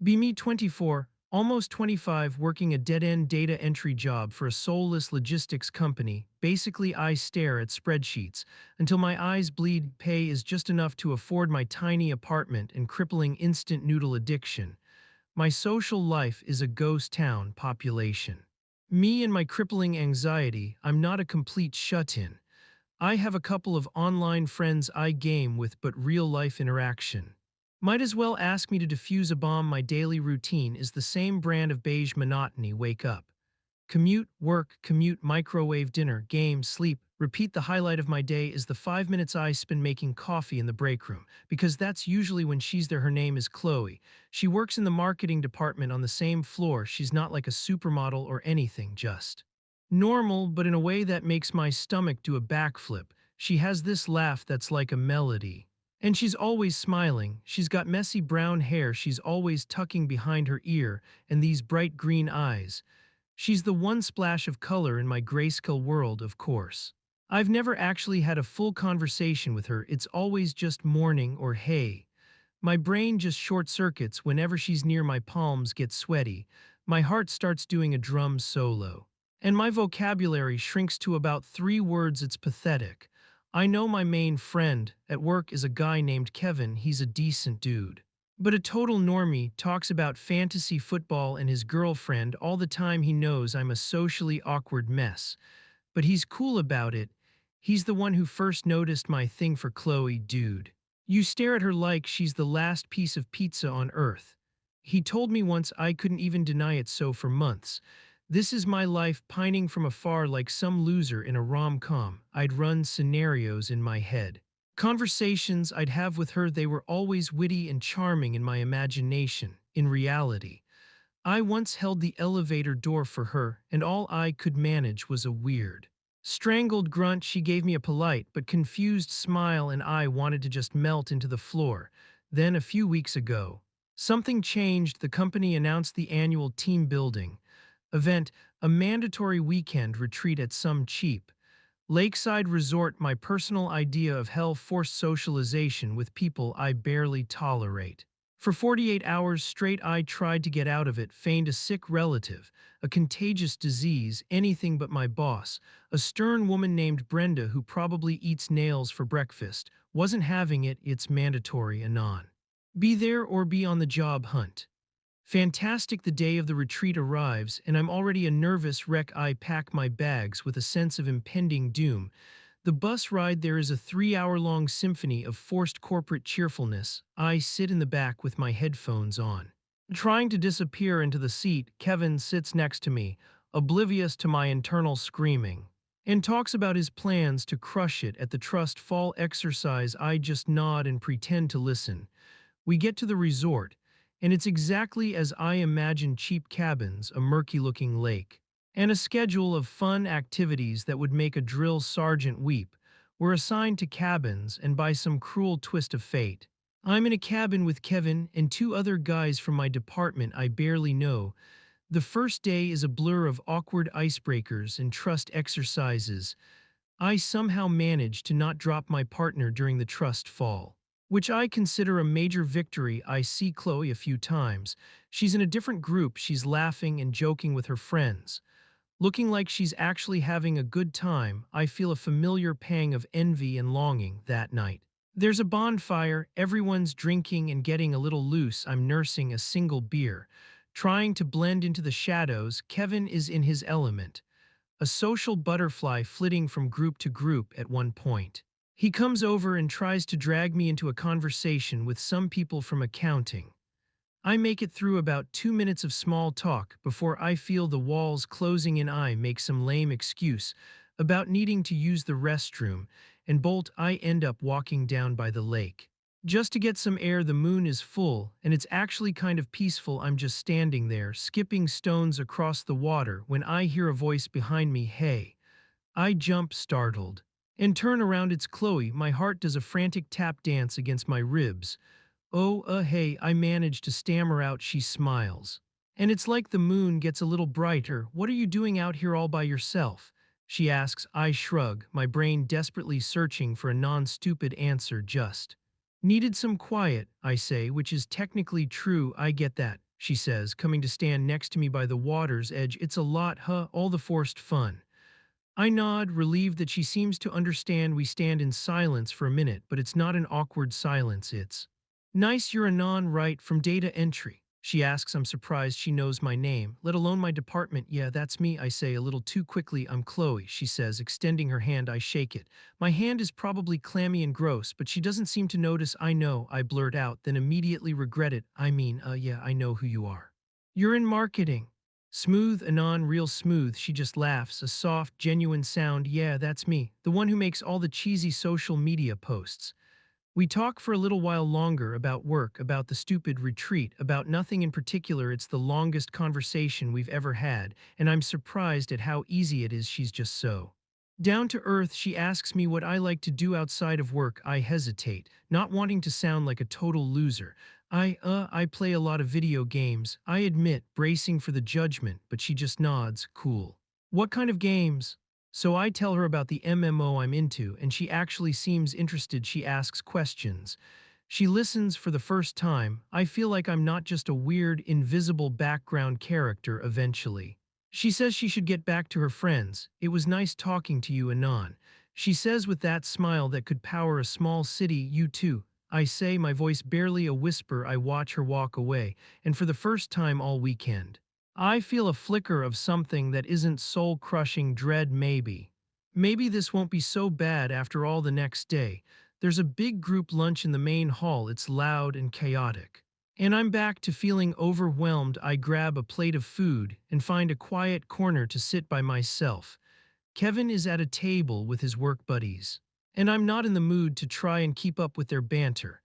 Be me 24, almost 25, working a dead-end data entry job for a soulless logistics company. Basically, I stare at spreadsheets until my eyes bleed. Pay is just enough to afford my tiny apartment and crippling instant noodle addiction. My social life is a ghost town population. Me and my crippling anxiety, I'm not a complete shut-in. I have a couple of online friends I game with, but real-life interaction. Might as well ask me to defuse a bomb. My daily routine is the same brand of beige monotony. Wake up, commute, work, commute, microwave dinner, game, sleep, repeat. The highlight of my day is the 5 minutes I spend making coffee in the break room, because that's usually when she's there. Her name is Chloe. She works in the marketing department on the same floor. She's not like a supermodel or anything, just normal, but in a way that makes my stomach do a backflip. She has this laugh that's like a melody. And she's always smiling. She's got messy brown hair she's always tucking behind her ear, and these bright green eyes. She's the one splash of color in my grayscale world, of course. I've never actually had a full conversation with her. It's always just morning or hey. My brain just short circuits whenever she's near. My palms get sweaty. My heart starts doing a drum solo. And my vocabulary shrinks to about 3 words. It's pathetic. I know my main friend at work is a guy named Kevin. He's a decent dude. But a total normie, talks about fantasy football and his girlfriend all the time. He knows I'm a socially awkward mess. But he's cool about it. He's the one who first noticed my thing for Chloe. Dude, you stare at her like she's the last piece of pizza on earth. He told me once. I couldn't even deny it. So for months, this is my life, pining from afar like some loser in a rom-com. I'd run scenarios in my head. Conversations I'd have with her, they were always witty and charming in my imagination. In reality, I once held the elevator door for her, and all I could manage was a weird, strangled grunt. She gave me a polite but confused smile, and I wanted to just melt into the floor. Then, a few weeks ago, something changed. The company announced the annual team building event, a mandatory weekend retreat at some cheap lakeside resort. My personal idea of hell. Forced socialization with people I barely tolerate. For 48 hours straight, I tried to get out of it, feigned a sick relative, a contagious disease, anything but my boss, a stern woman named Brenda who probably eats nails for breakfast, wasn't having it. It's mandatory, anon. Be there or be on the job hunt. Fantastic. The day of the retreat arrives, and I'm already a nervous wreck. I pack my bags with a sense of impending doom. The bus ride there is a 3-hour-long symphony of forced corporate cheerfulness. I sit in the back with my headphones on, trying to disappear into the seat. Kevin sits next to me, oblivious to my internal screaming, and talks about his plans to crush it at the trust fall exercise. I just nod and pretend to listen. We get to the resort, and it's exactly as I imagined: cheap cabins, a murky-looking lake, and a schedule of fun activities that would make a drill sergeant weep. We're assigned to cabins, and by some cruel twist of fate, I'm in a cabin with Kevin and 2 other guys from my department I barely know. The first day is a blur of awkward icebreakers and trust exercises. I somehow manage to not drop my partner during the trust fall, which I consider a major victory. I see Chloe a few times. She's in a different group. She's laughing and joking with her friends, looking like she's actually having a good time. I feel a familiar pang of envy and longing. That night, there's a bonfire. Everyone's drinking and getting a little loose. I'm nursing a single beer, trying to blend into the shadows. Kevin is in his element, a social butterfly flitting from group to group. At one point, he comes over and tries to drag me into a conversation with some people from accounting. I make it through about 2 minutes of small talk before I feel the walls closing in. I make some lame excuse about needing to use the restroom and bolt. I end up walking down by the lake just to get some air. The moon is full, and it's actually kind of peaceful. I'm just standing there, skipping stones across the water, when I hear a voice behind me. Hey. I jump, startled, and turn around. It's Chloe. My heart does a frantic tap dance against my ribs. Oh, hey, I manage to stammer out. She smiles, and it's like the moon gets a little brighter. What are you doing out here all by yourself? She asks. I shrug, my brain desperately searching for a non-stupid answer. Just needed some quiet, I say, which is technically true. I get that. she says, coming to stand next to me by the water's edge. It's a lot, huh? All the forced fun. I nod, relieved that she seems to understand. We stand in silence for a minute, but it's not an awkward silence, it's nice you're Anon, right, from data entry. She asks. I'm surprised she knows my name, let alone my department. Yeah, that's me, I say a little too quickly. I'm Chloe, she says, extending her hand. I shake it. My hand is probably clammy and gross, but she doesn't seem to notice. I know, I blurt out, then immediately regret it. Yeah, I know who you are. You're in marketing. Smooth, Anon, real smooth. She just laughs, a soft, genuine sound. Yeah, that's me, the one who makes all the cheesy social media posts. We talk for a little while longer about work, about the stupid retreat, about nothing in particular. It's the longest conversation we've ever had, and I'm surprised at how easy it is. She's just so down to earth. She asks me what I like to do outside of work. I hesitate, not wanting to sound like a total loser. I play a lot of video games, I admit, bracing for the judgment, but she just nods. Cool. What kind of games? So I tell her about the MMO I'm into, and she actually seems interested. She asks questions. She listens for the first time. I feel like I'm not just a weird, invisible background character eventually. She says she should get back to her friends. It was nice talking to you, Anon. She says with that smile that could power a small city. You too. I say, my voice barely a whisper. I watch her walk away, and for the first time all weekend, I feel a flicker of something that isn't soul-crushing dread. Maybe this won't be so bad after all. The next day, there's a big group lunch in the main hall. It's loud and chaotic. And I'm back to feeling overwhelmed. I grab a plate of food and find a quiet corner to sit by myself. Kevin is at a table with his work buddies, and I'm not in the mood to try and keep up with their banter.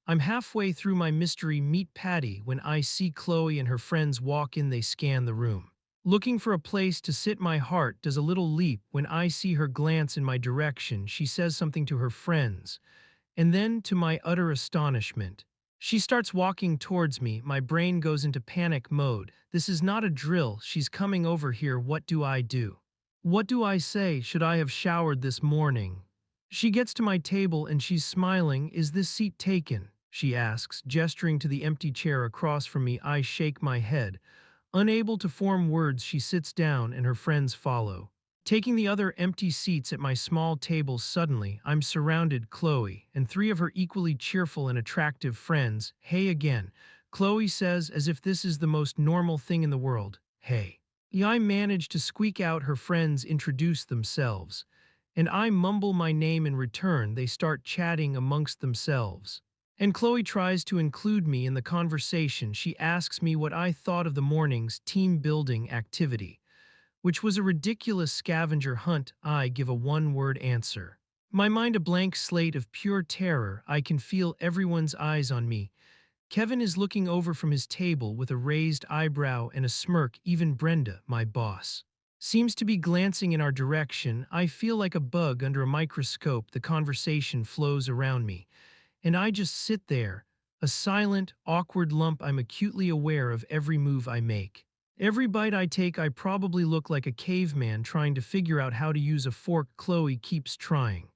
I'm halfway through my mystery meat patty when I see Chloe and her friends walk in. They scan the room, looking for a place to sit. My heart does a little leap when I see her glance in my direction. She says something to her friends, and then, to my utter astonishment, she starts walking towards me. My brain goes into panic mode. This is not a drill. She's coming over here. What do I do? What do I say? Should I have showered this morning? She gets to my table and she's smiling. Is this seat taken? She asks, gesturing to the empty chair across from me. I shake my head. Unable to form words, she sits down and her friends follow, taking the other empty seats at my small table. Suddenly, I'm surrounded. Chloe and three of her equally cheerful and attractive friends. Hey again, Chloe says, as if this is the most normal thing in the world. Hey. Yeah, I manage to squeak out. Her friends introduce themselves, and I mumble my name in return. They start chatting amongst themselves, and Chloe tries to include me in the conversation. She asks me what I thought of the morning's team building activity, which was a ridiculous scavenger hunt. I give a one-word answer, my mind a blank slate of pure terror. I can feel everyone's eyes on me. Kevin is looking over from his table with a raised eyebrow and a smirk. Even Brenda, my boss, seems to be glancing in our direction. I feel like a bug under a microscope. The conversation flows around me, and I just sit there, a silent, awkward lump. I'm acutely aware of every move I make. Every bite I take. I probably look like a caveman trying to figure out how to use a fork. Chloe keeps trying.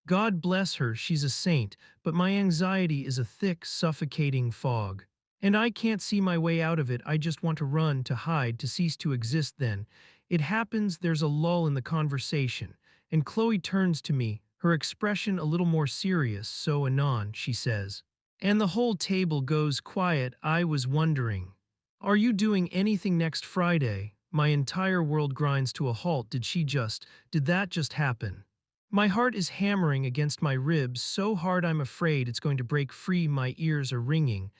God bless her, she's a saint, but my anxiety is a thick, suffocating fog. And I can't see my way out of it. I just want to run, to hide, to cease to exist. Then it happens. There's a lull in the conversation, and Chloe turns to me, her expression a little more serious. So, Anon, she says. And the whole table goes quiet. I was wondering, are you doing anything next Friday? My entire world grinds to a halt. Did that just happen? My heart is hammering against my ribs so hard I'm afraid it's going to break free. My ears are ringing.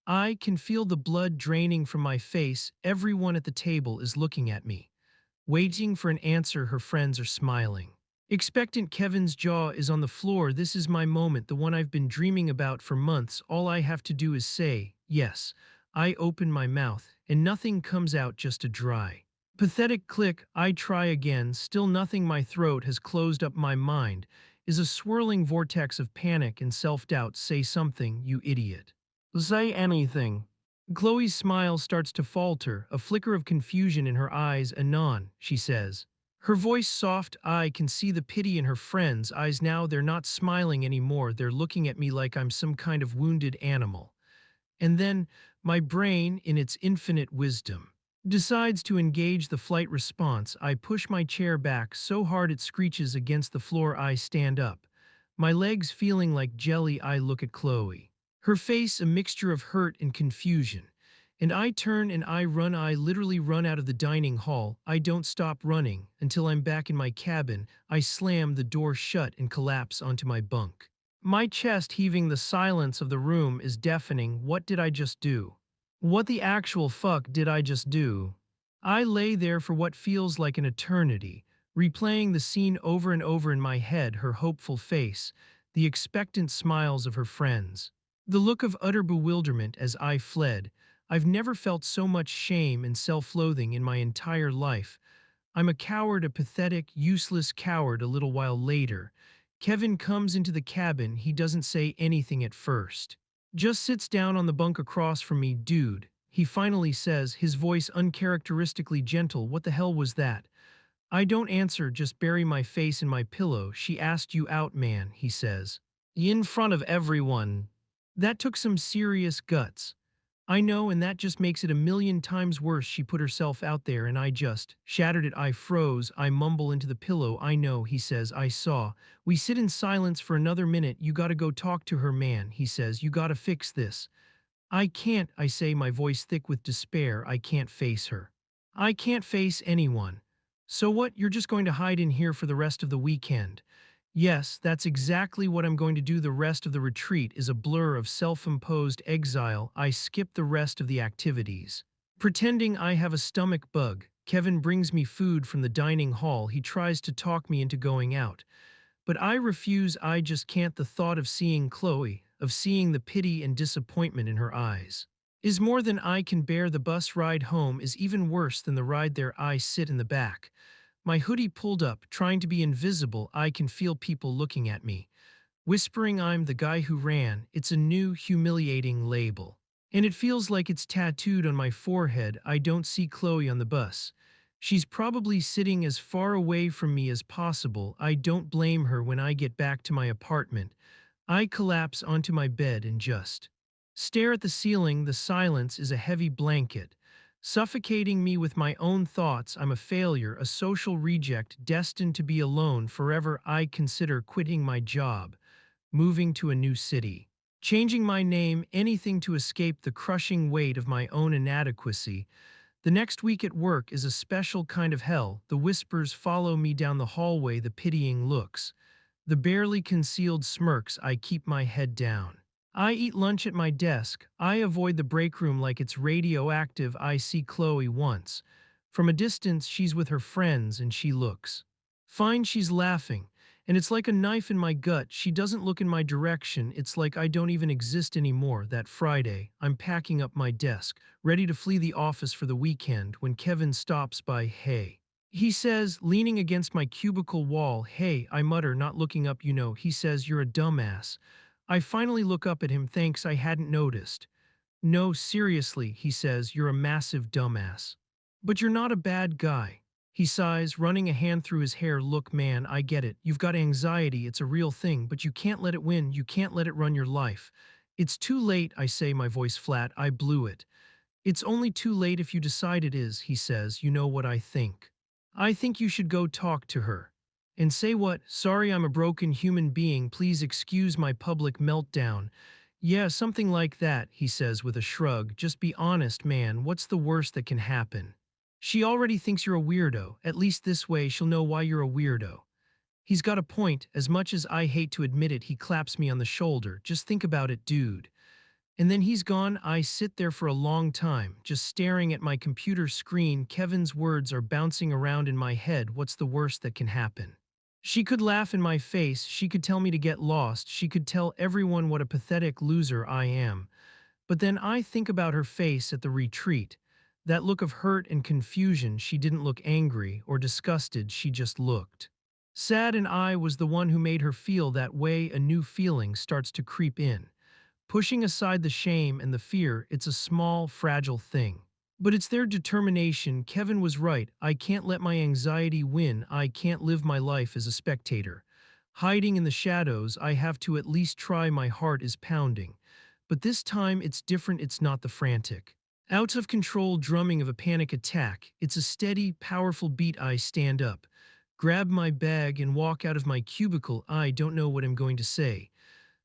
I can feel the blood draining from my face. Everyone at the table is looking at me, waiting for an answer. Her friends are smiling, expectant. Kevin's jaw is on the floor. This is my moment, the one I've been dreaming about for months. All I have to do is say, yes. I open my mouth, and nothing comes out, just a dry, pathetic click. I try again, still nothing. My throat has closed up. My mind is a swirling vortex of panic and self-doubt. Say something, you idiot. Say anything. Chloe's smile starts to falter, a flicker of confusion in her eyes. Anon, she says, her voice soft. I can see the pity in her friends' eyes now. They're not smiling anymore. They're looking at me like I'm some kind of wounded animal. And then, My brain, in its infinite wisdom, decides to engage the flight response. I push my chair back so hard it screeches against the floor. I stand up. My legs feeling like jelly. I look at Chloe. Her face a mixture of hurt and confusion. And I turn and I run. I literally run out of the dining hall. I don't stop running until I'm back in my cabin. I slam the door shut and collapse onto my bunk. My chest heaving. The silence of the room is deafening. What did I just do? What the actual fuck did I just do? I lay there for what feels like an eternity, replaying the scene over and over in my head, her hopeful face, the expectant smiles of her friends, the look of utter bewilderment as I fled. I've never felt so much shame and self-loathing in my entire life. I'm a coward, a pathetic, useless coward. A little while later, Kevin comes into the cabin. He doesn't say anything at first. Just sits down on the bunk across from me. Dude, he finally says, his voice uncharacteristically gentle. What the hell was that? I don't answer, just bury my face in my pillow. She asked you out, man, he says. In front of everyone. That took some serious guts. I know, and that just makes it a million times worse. She put herself out there and I just shattered it. I froze. I mumble into the pillow. I know, he says. I saw. We sit in silence for another minute. You gotta go talk to her, man, he says. You gotta fix this. I can't, I say, my voice thick with despair. I can't face her. I can't face anyone. So what, you're just going to hide in here for the rest of the weekend? Yes, that's exactly what I'm going to do. The rest of the retreat is a blur of self-imposed exile. I skip the rest of the activities. Pretending I have a stomach bug, Kevin brings me food from the dining hall. He tries to talk me into going out. But I refuse. I just can't. The thought of seeing Chloe, of seeing the pity and disappointment in her eyes, is more than I can bear. The bus ride home is even worse than the ride there. I sit in the back, my hoodie pulled up, trying to be invisible. I can feel people looking at me, whispering I'm the guy who ran. It's a new, humiliating label, and it feels like it's tattooed on my forehead. I don't see Chloe on the bus. She's probably sitting as far away from me as possible. I don't blame her. When I get back to my apartment, I collapse onto my bed and just stare at the ceiling. The silence is a heavy blanket, suffocating me with my own thoughts. I'm a failure, a social reject, destined to be alone forever. I consider quitting my job, moving to a new city, changing my name, anything to escape the crushing weight of my own inadequacy. The next week at work is a special kind of hell. The whispers follow me down the hallway, the pitying looks, the barely concealed smirks. I keep my head down. I eat lunch at my desk. I avoid the break room like it's radioactive. I see Chloe once. From a distance, she's with her friends and she looks fine. She's laughing, and it's like a knife in my gut. She doesn't look in my direction. It's like I don't even exist anymore. That Friday, I'm packing up my desk, ready to flee the office for the weekend, when Kevin stops by. Hey, he says, leaning against my cubicle wall. Hey, I mutter, not looking up. You know, he says, you're a dumbass. I finally look up at him. Thanks, I hadn't noticed. No, seriously, he says, you're a massive dumbass. But you're not a bad guy. He sighs, running a hand through his hair. Look, man, I get it. You've got anxiety. It's a real thing, but you can't let it win. You can't let it run your life. It's too late, I say, my voice flat. I blew it. It's only too late if you decide it is, he says. You know what I think? I think you should go talk to her. And say what? Sorry, I'm a broken human being. Please excuse my public meltdown. Yeah, something like that, he says with a shrug. Just be honest, man. What's the worst that can happen? She already thinks you're a weirdo. At least this way she'll know why you're a weirdo. He's got a point. As much as I hate to admit it, he claps me on the shoulder. Just think about it, dude. And then he's gone. I sit there for a long time, just staring at my computer screen. Kevin's words are bouncing around in my head. What's the worst that can happen? She could laugh in my face. She could tell me to get lost. She could tell everyone what a pathetic loser I am. But then I think about her face at the retreat. That look of hurt and confusion. She didn't look angry or disgusted. She just looked sad, and I was the one who made her feel that way. A new feeling starts to creep in, pushing aside the shame and the fear. It's a small, fragile thing, but it's their determination. Kevin was right. I can't let my anxiety win. I can't live my life as a spectator, hiding in the shadows. I have to at least try. My heart is pounding, but this time it's different. It's not the frantic, out of control drumming of a panic attack. It's a steady, powerful beat. I stand up, grab my bag, and walk out of my cubicle. I don't know what I'm going to say,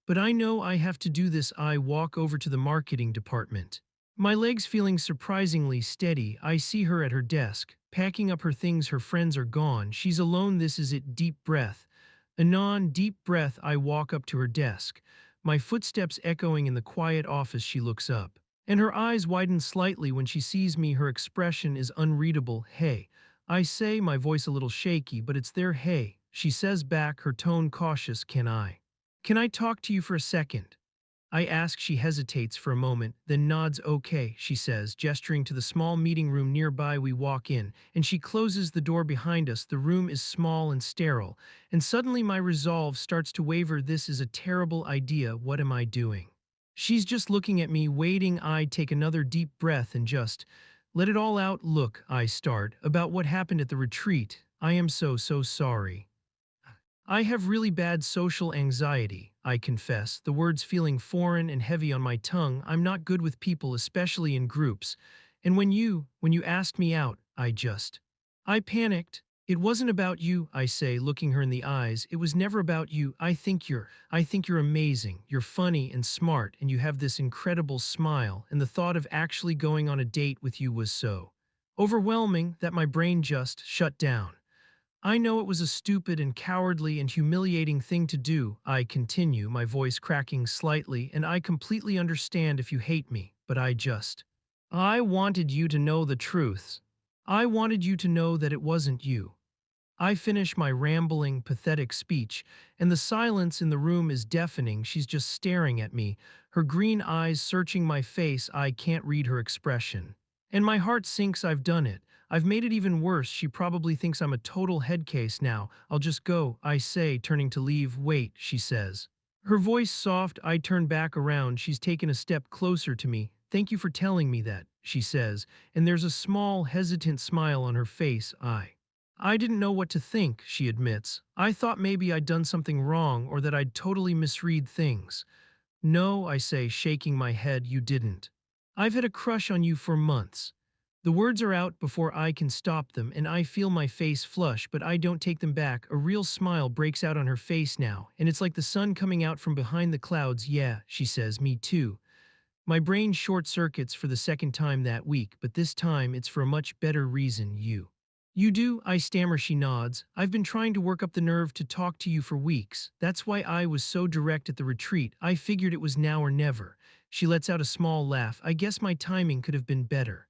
but I know I have to do this. I walk over to the marketing department, my legs feeling surprisingly steady. I see her at her desk, packing up her things. Her friends are gone. She's alone. This is it. Deep breath. Anon, deep breath. I walk up to her desk, my footsteps echoing in the quiet office. She looks up, and her eyes widen slightly when she sees me. Her expression is unreadable. Hey, I say, my voice a little shaky, but it's there. Hey, she says back, her tone cautious. Can I talk to you for a second? I ask. She hesitates for a moment, then nods. Okay, she says, gesturing to the small meeting room nearby. We walk in, and she closes the door behind us. The room is small and sterile, and suddenly my resolve starts to waver. This is a terrible idea. What am I doing? She's just looking at me, waiting. I take another deep breath and just let it all out. Look, I start, about what happened at the retreat. I am so sorry. I have really bad social anxiety, I confess, the words feeling foreign and heavy on my tongue. I'm not good with people, especially in groups. And when you asked me out, I panicked. It wasn't about you, I say, looking her in the eyes. It was never about you. I think you're amazing. You're funny and smart, and you have this incredible smile, and the thought of actually going on a date with you was so overwhelming that my brain just shut down. I know it was a stupid and cowardly and humiliating thing to do, I continue, my voice cracking slightly, and I completely understand if you hate me, but I wanted you to know the truth. I wanted you to know that it wasn't you. I finish my rambling, pathetic speech, and the silence in the room is deafening. She's just staring at me, her green eyes searching my face. I can't read her expression. And my heart sinks. I've done it. I've made it even worse. She probably thinks I'm a total head case now. I'll just go, I say, turning to leave. Wait, she says. Her voice soft. I turn back around. She's taken a step closer to me. Thank you for telling me that, she says, and there's a small, hesitant smile on her face. I didn't know what to think, she admits. I thought maybe I'd done something wrong or that I'd totally misread things. No, I say, shaking my head, you didn't. I've had a crush on you for months. The words are out before I can stop them, and I feel my face flush, but I don't take them back. A real smile breaks out on her face now, and it's like the sun coming out from behind the clouds. Yeah, she says, me too. My brain short circuits for the second time that week, but this time it's for a much better reason. You do, I stammer. She nods. I've been trying to work up the nerve to talk to you for weeks. That's why I was so direct at the retreat. I figured it was now or never. She lets out a small laugh. I guess my timing could have been better.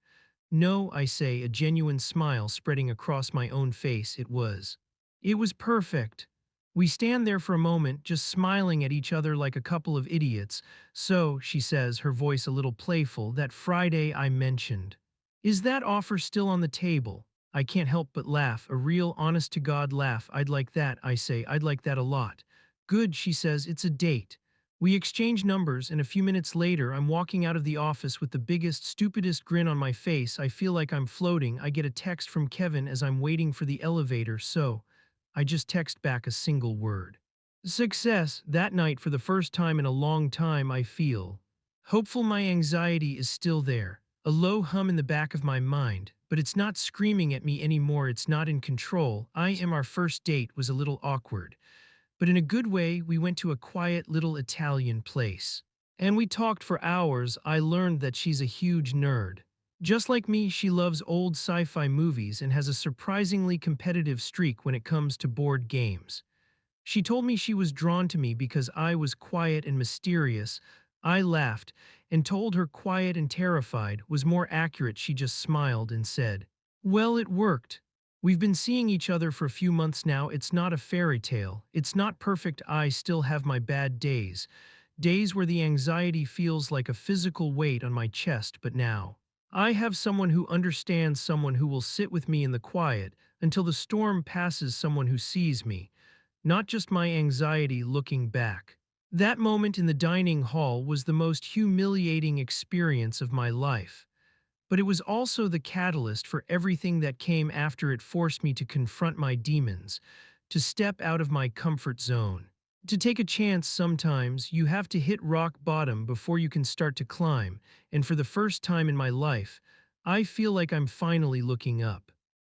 No, I say, a genuine smile spreading across my own face. It was perfect. We stand there for a moment, just smiling at each other like a couple of idiots. So, she says, her voice a little playful, that Friday I mentioned. Is that offer still on the table? I can't help but laugh, a real honest-to-God laugh. I'd like that, I say. I'd like that a lot. Good, she says, it's a date. We exchange numbers, and a few minutes later, I'm walking out of the office with the biggest, stupidest grin on my face. I feel like I'm floating. I get a text from Kevin as I'm waiting for the elevator, so I just text back a single word. Success. That night, for the first time in a long time, I feel hopeful. My anxiety is still there, a low hum in the back of my mind, but it's not screaming at me anymore. It's not in control. Our first date was a little awkward, but in a good way. We went to a quiet little Italian place, and we talked for hours. I learned that she's a huge nerd. Just like me, she loves old sci-fi movies and has a surprisingly competitive streak when it comes to board games. She told me she was drawn to me because I was quiet and mysterious. I laughed and told her quiet and terrified was more accurate. She just smiled and said, well, it worked. We've been seeing each other for a few months now. It's not a fairy tale. It's not perfect. I still have my bad days. Days where the anxiety feels like a physical weight on my chest, but now I have someone who understands, someone who will sit with me in the quiet until the storm passes, someone who sees me, not just my anxiety. Looking back, that moment in the dining hall was the most humiliating experience of my life. But it was also the catalyst for everything that came after. It forced me to confront my demons, to step out of my comfort zone. To take a chance, sometimes you have to hit rock bottom before you can start to climb, and for the first time in my life, I feel like I'm finally looking up.